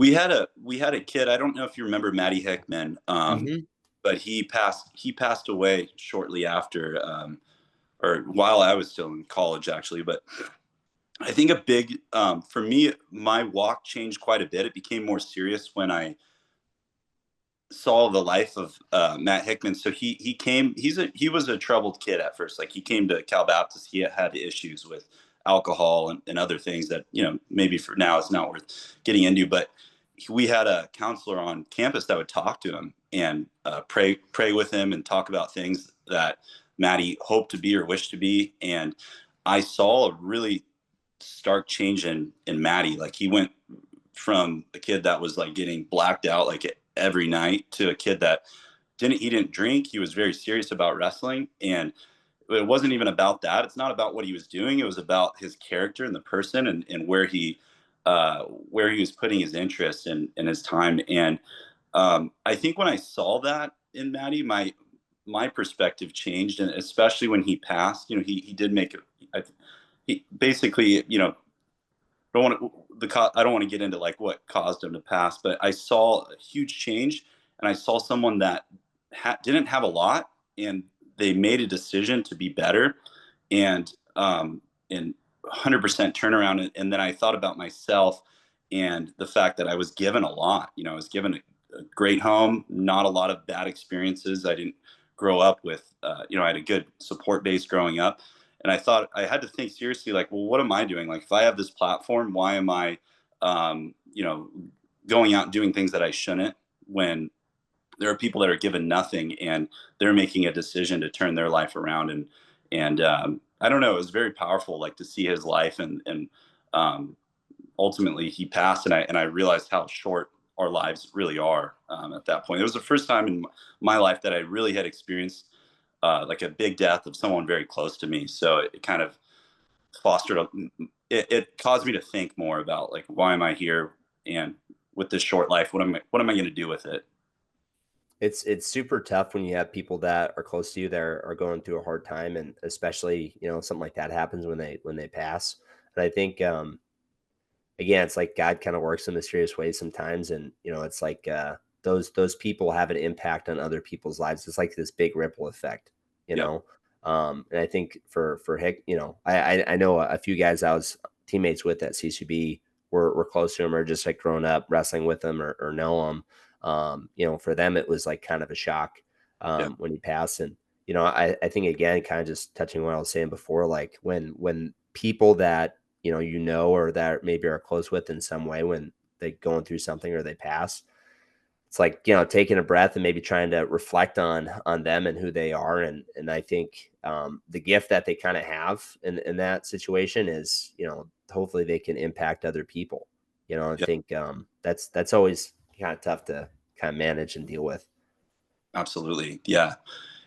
we had a kid. I don't know if you remember Matty Hickman, Hmm. but he passed away shortly after, or while I was still in college, actually. But I think a big for me, my walk changed quite a bit. It became more serious when I saw the life of Matt Hickman. So he came. He was a troubled kid at first. Like he came to Cal Baptist. He had issues with alcohol and other things that maybe for now it's not worth getting into. But we had a counselor on campus that would talk to him and pray with him and talk about things that Matty hoped to be or wished to be. And I saw a really stark change in Matty. Like he went from a kid that was like getting blacked out like every night to a kid that didn't drink. He was very serious about wrestling, and it wasn't even about that. It's not about what he was doing. It was about his character and the person, and where he was putting his interest and his time. And I think when I saw that in Matty, my perspective changed, and especially when he passed. He did make it. He basically, don't want to I don't want to get into like what caused him to pass, but I saw a huge change, and I saw someone that didn't have a lot, and they made a decision to be better, and and 100% turnaround. And then I thought about myself and the fact that I was given a lot. I was given a great home, not a lot of bad experiences. I didn't grow up with, I had a good support base growing up, and I thought I had to think seriously, like, well, what am I doing? Like, if I have this platform, why am I, um, you know, going out and doing things that I shouldn't, when there are people that are given nothing and they're making a decision to turn their life around. And I don't know, it was very powerful, like to see his life, and um, ultimately he passed, and I realized how short our lives really are. At that point, it was the first time in my life that I really had experienced like a big death of someone very close to me. So it kind of fostered it caused me to think more about, like, why am I here, and with this short life, what am I going to do with it? It's super tough when you have people that are close to you that are going through a hard time, and especially something like that happens when they pass. And I think again, it's like God kind of works in mysterious ways sometimes, and it's like those people have an impact on other people's lives. It's like this big ripple effect, you Yep. know. And I think for Hick, I know a few guys I was teammates with at CCB were close to him, or just like growing up wrestling with him, or know him. For them it was like kind of a shock Yep. when he passed. And I think again, kind of just touching on what I was saying before, like when people that or that maybe are close with in some way, when they going through something or they pass, it's like taking a breath and maybe trying to reflect on them and who they are. And I think the gift that they kind of have in that situation is hopefully they can impact other people. I Yep. think that's always kind of tough to kind of manage and deal with. Absolutely. Yeah,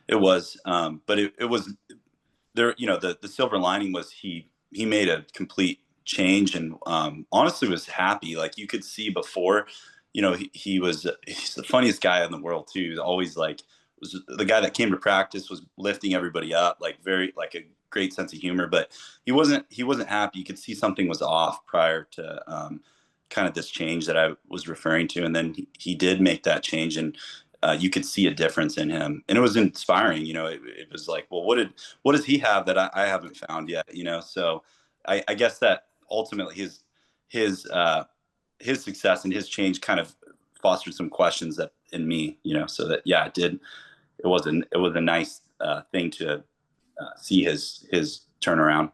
it was. But it was there. The silver lining was he made a complete change, and honestly was happy. Like, you could see before, he's the funniest guy in the world too. He was always like, was the guy that came to practice, was lifting everybody up, like very, like, a great sense of humor. But he wasn't happy. You could see something was off prior to kind of this change that I was referring to. And then he did make that change, and you could see a difference in him, and it was inspiring. It was like, well, what does he have that I haven't found yet? So I guess that ultimately his his success and his change kind of fostered some questions that in me. So that, yeah, it was a nice thing to see his turnaround.